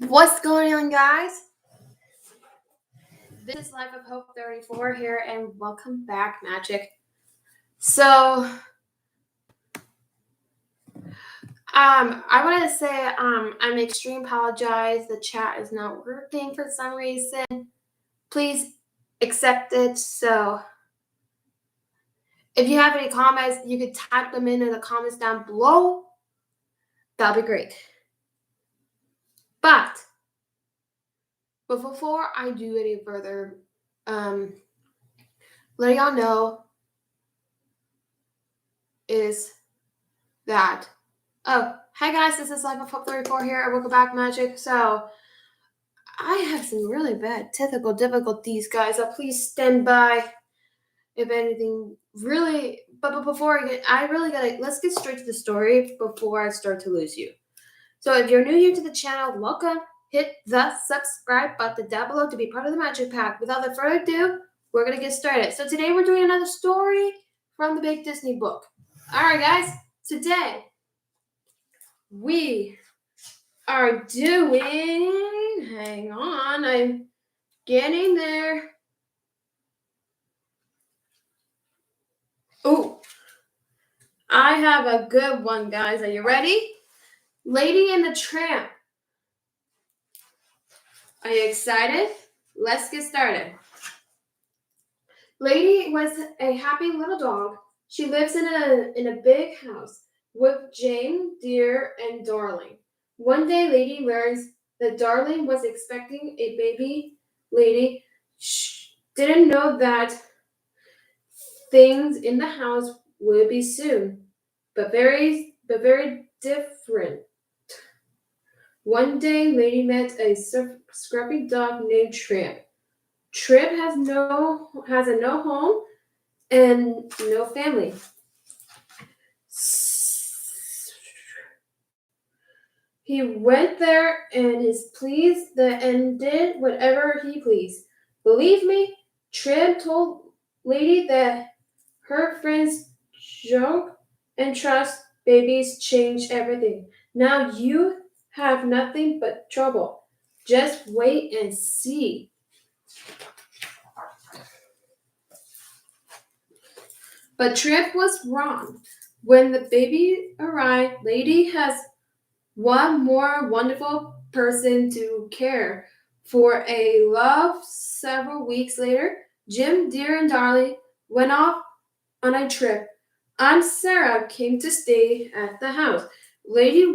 What's going on, guys? This is Life of Hope 34 here, and welcome back, Magic. So, I want to say, I'm extreme apologize. The chat is not working for some reason. Please accept it. So, if you have any comments, you could type them in the comments down below. That'll be great. But before I do any further, let y'all know is that hi guys, this is Life of Hope 34 here, and welcome back, Magic. So I have some really bad technical difficulties, guys, so please stand by if anything really. But before I really gotta, let's get straight to the story before I start to lose you. So if you're new here to the channel, welcome. Hit the subscribe button down below to be part of the Magic Pack. Without further ado, we're gonna get started. So today we're doing another story from the Big Disney book. All right, guys. Today we are doing, hang on, I'm getting there. Oh, I have a good one, guys. Are you ready? Lady and the Tramp. Are you excited? Let's get started. Lady was a happy little dog. She lives in a big house with Jane, Dear, and Darling. One day, Lady learns that Darling was expecting a baby. Lady didn't know that things in the house would be soon, but very different. One day, Lady met a scruffy dog named Tramp. Tramp has no home and no family. He went there and is pleased and did whatever he pleased. Believe me, Tramp told Lady that her friends joke and trust babies change everything. Now you have nothing but trouble. Just wait and see. But Tramp was wrong. When the baby arrived, Lady has one more wonderful person to care for a love. Several weeks later, Jim, Dear, and Darling went off on a trip. Aunt Sarah came to stay at the house. Lady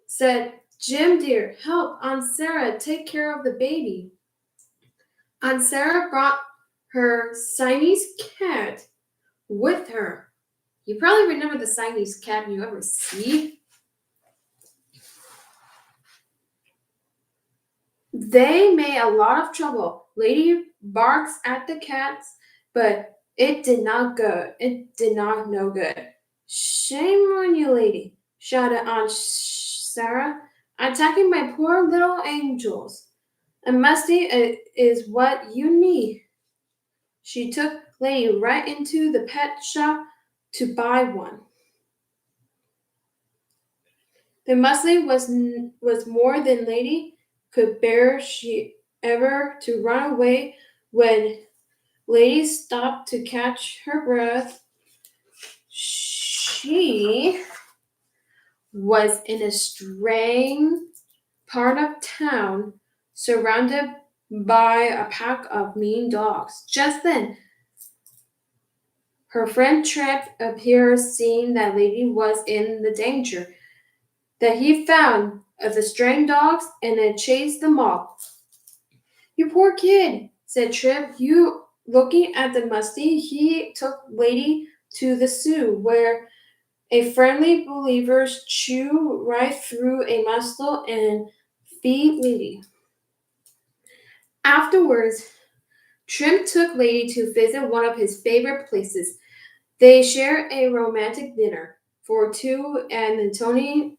said, Jim, dear, help Aunt Sarah take care of the baby. Aunt Sarah brought her Siamese cat with her. You probably remember the Siamese cat you ever see. They made a lot of trouble. Lady barks at the cats, but it did not no good. Shame on you, Lady, shouted Aunt Sarah, attacking my poor little angels. A musty is what you need. She took Lady right into the pet shop to buy one. The musty was more than Lady could bear. She ever to run away when Lady stopped to catch her breath. She was in a strange part of town, surrounded by a pack of mean dogs. Just then, her friend Tramp appeared, seeing that Lady was in the danger. That he found the stray dogs and chased them off. You poor kid, said Tramp. You looking at the musty, he took Lady to the zoo, where a friendly believers chew right through a muscle and feed Lady. Afterwards, Tramp took Lady to visit one of his favorite places. They shared a romantic dinner for two at an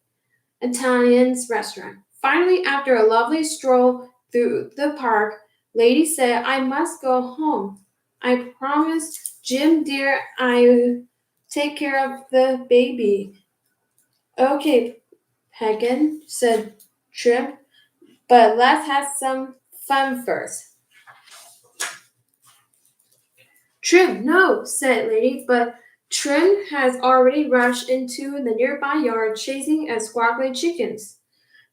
Italian's restaurant. Finally, after a lovely stroll through the park, Lady said, I must go home. I promised Jim, dear, I'll take care of the baby. Okay, Hagen, said Tramp. But let's have some fun first. Trim, no, said Lady, but Trim has already rushed into the nearby yard chasing a squawking chickens.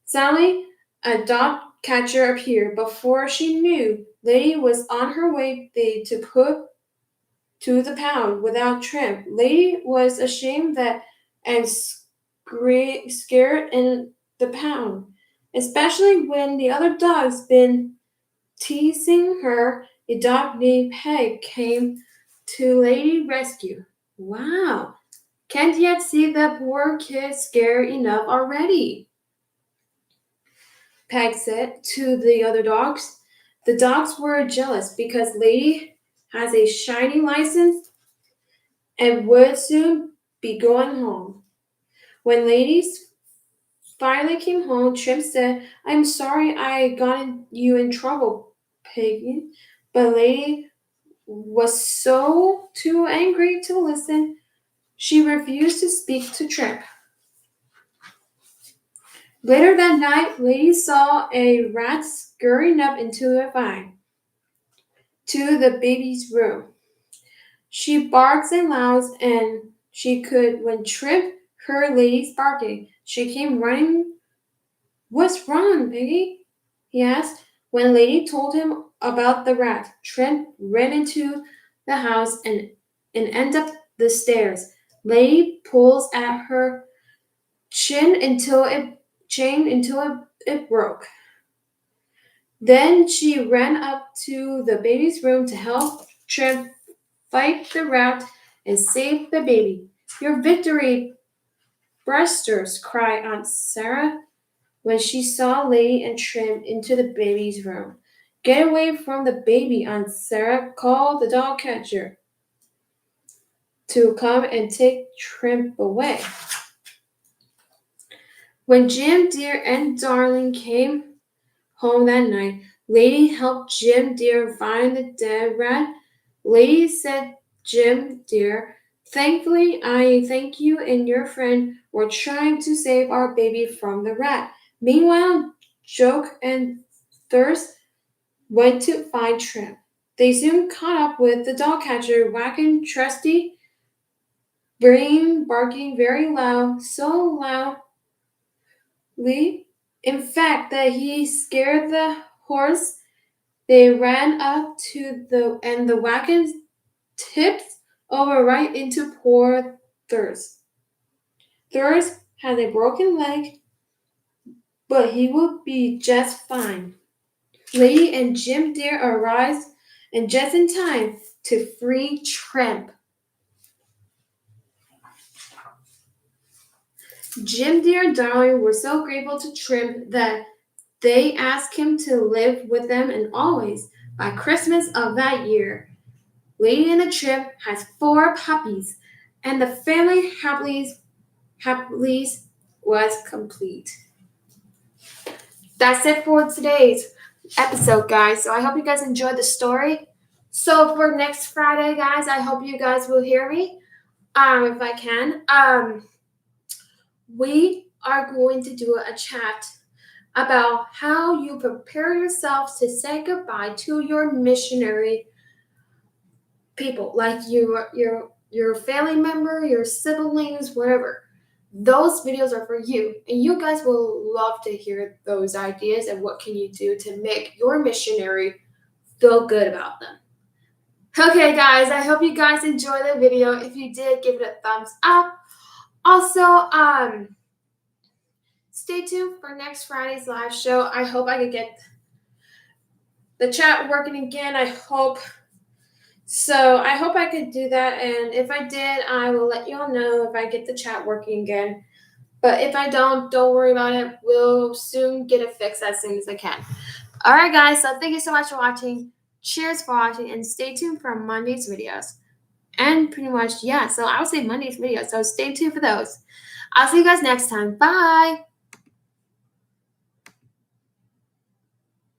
Suddenly, a dog catcher appeared. Before she knew, Lady was on her way to put to the pound without Trim. Lady was ashamed that and scared in the pound, especially when the other dogs been teasing her. A dog named Peg came to Lady rescue. Wow, can't yet see that poor kid scared enough already, Peg said to the other dogs. The dogs were jealous because Lady has a shiny license and would soon be going home. When Ladies finally came home, Trim said, I'm sorry I got you in trouble, Peggy. But Lady was so too angry to listen. She refused to speak to Trim. Later that night, Lady saw a rat scurrying up into a vine to the baby's room. She barks and louds, and she could, when Trim heard Lady's barking, she came running. What's wrong, Piggy? He asked. When Lady told him about the rat, Trim ran into the house and ended up the stairs. Lady pulls at her chain until it broke. Then she ran up to the baby's room to help Trim fight the rat and save the baby. Your victory, Bresters, cried Aunt Sarah when she saw Lady and Trim into the baby's room. Get away from the baby, Aunt Sarah called the dog catcher to come and take Trim away. When Jim Dear and Darling came home that night, Lady helped Jim Dear find the dead rat. Lady said, Jim Dear, thankfully I thank you and your friend were trying to save our baby from the rat. Meanwhile, Joke and Thirst went to find Trim. They soon caught up with the dog catcher, wagging Trusty, barking very loud, so loudly, in fact, that he scared the horse. They ran up to the wagon tipped over right into poor Thirst. Thirst had a broken leg, but he would be just fine. Lady and Jim Dear arrived and just in time to free Tramp. Jim Dear and Darling were so grateful to Tramp that they asked him to live with them and always. By Christmas of that year, Lady and the Tramp has 4 puppies, and the family happily was complete. That's it for today's episode, guys. So I hope you guys enjoyed the story. So for next Friday, guys, I hope you guys will hear me. If I can. We are going to do a chat about how you prepare yourselves to say goodbye to your missionary people, like your family member, your siblings, whatever. Those videos are for you, and you guys will love to hear those ideas and what can you do to make your missionary feel good about them. Okay, guys, I hope you guys enjoyed the video. If you did, give it a thumbs up. Also, stay tuned for next Friday's live show. I hope I can get the chat working again. I hope I could do that, and if I did, I will let you all know if I get the chat working again. But if I don't worry about it. We'll soon get it fixed as soon as I can. All right, guys, so thank you so much for watching. Cheers for watching, and stay tuned for Monday's videos. And pretty much, yeah, so I would say Monday's videos, so stay tuned for those. I'll see you guys next time. Bye!